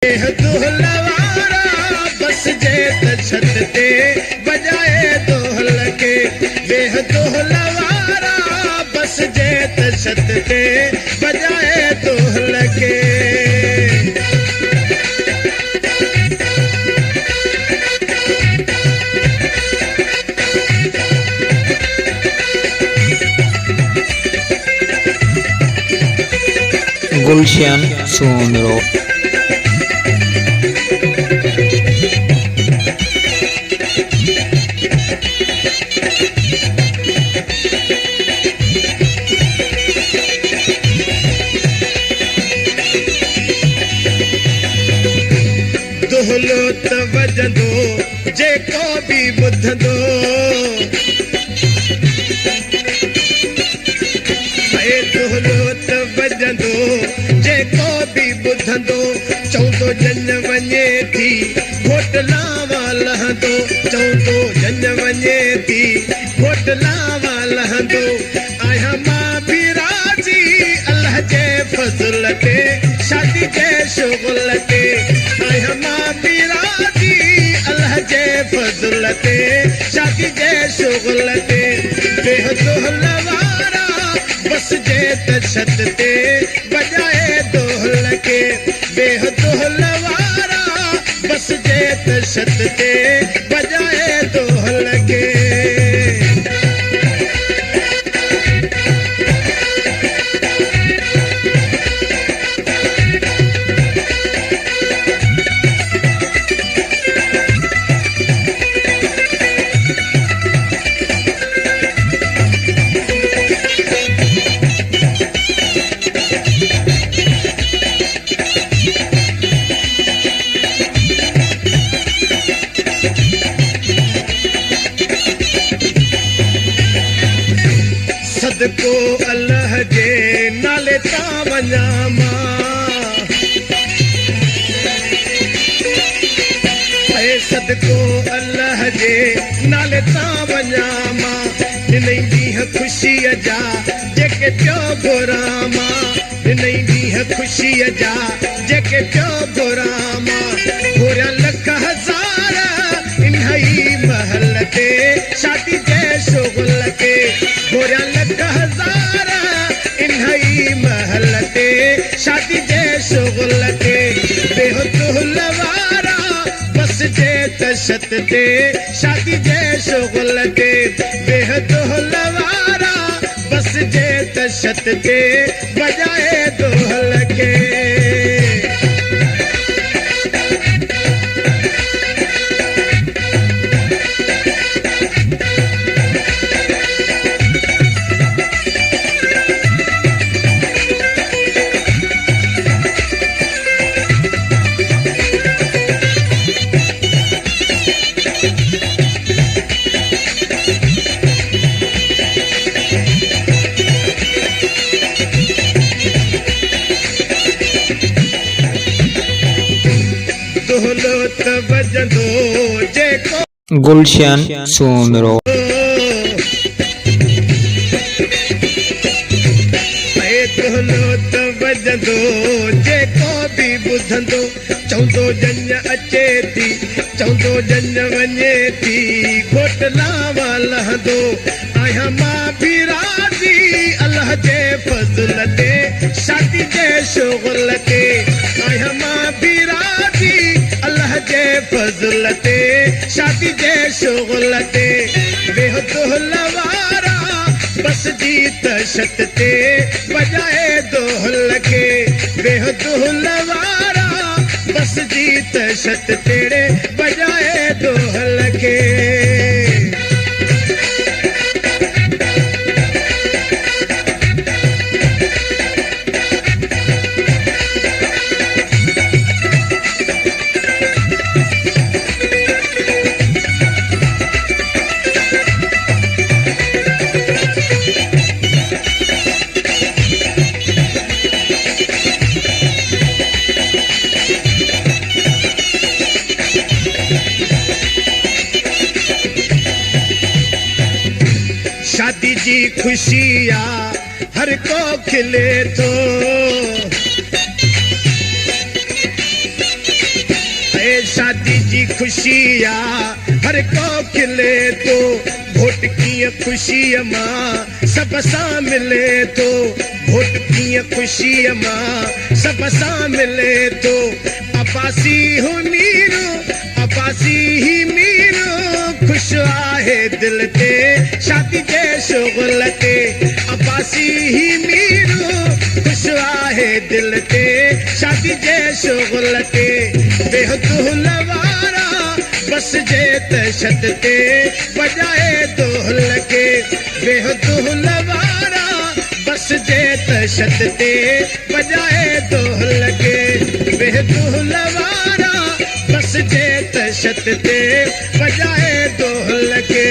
दुहलवारा बस जे त छत ते बजाए दोहल के वेह दुहलवारा बस जे त छत ते बजाए दोहल के गुलशन सोमरो दुहलो त वजंदो जेको भी ॿुधंदो दुहलो त वजंदो जेको भी ॿुधंदो चवंदो जन वञे थी घोट लावा लहंदो चवंदो जन वञे थी घोट लावा लहंदो आहियां मां बि राज़ी अल्लाह जे फज़ल ते शादी जे शुगल ते आहियां मां बि राज़ी अल्लाह जे फज़ल ते शादी जे शुगल ते बेह दुहलवारा बस जे त छत ते बजाए दोहल के बेह दुहलवारा बस जे त छत ते बजाए दोहल के सदको अल्लाह जे नाले ता वञा मां सदको अल्लाह जे नाले ता वञा मां हिन ॾींहुं ख़ुशीअ जा जेके पियो घुरां मां हिन ॾींहुं ख़ुशीअ जा जेके पियो घुरां मां घुरिया लख हज़ार इन्ही महल ते शादी जे शुगल के घुरिया लख हज़ार इन्ही महल ते शादी जे शुगल के बेह दुहलवारा बस जे त छत ते शादी जे शुगल के बेह दुहलवारा बस जे त छत ते बजाए दोहल के दुहलो त वजंदो जेको गुलशन सोमरो दुहलो त वजंदो जेको भी ॿुधंदो चवंदो जन अचे थी चवंदो जन वञे थी घोट लावा लहंदो आहियां मां बि राज़ी अल्लाह जे फज़ल ते शादी जे शुगल ते आहियां मां बि राज़ी अल्लाह जे फज़ल ते शादी जे शुगल ते बेह दुहलवारा बस जी त छत ते बजाए दोहल के बेह दुहलवारा बस जी त छत तेड़े बजाए दोहल के शादी जी खुशिया हर को खिले तो शादी जी खुशी हर को खिले तो घोट कीअं खुशीअ मां सब सां मिले तो घोट कीअं खुशीअ मां सब सां मिले तो अब्बासी हू मीरू अब्बासी ही मीरू खुश आहे दिल ते शादी जे शुगल ते अब्बासी ही मीरू खुश आहे दिल ते शादी जे शुगल ते बेहदुल वारा बस जे तशत ते बजाए दोहल के बेहदुल वारा बस जे तशत ते बजाए दोहल के बेहदुल वारा बस जे तशत ते बजाए दोहल के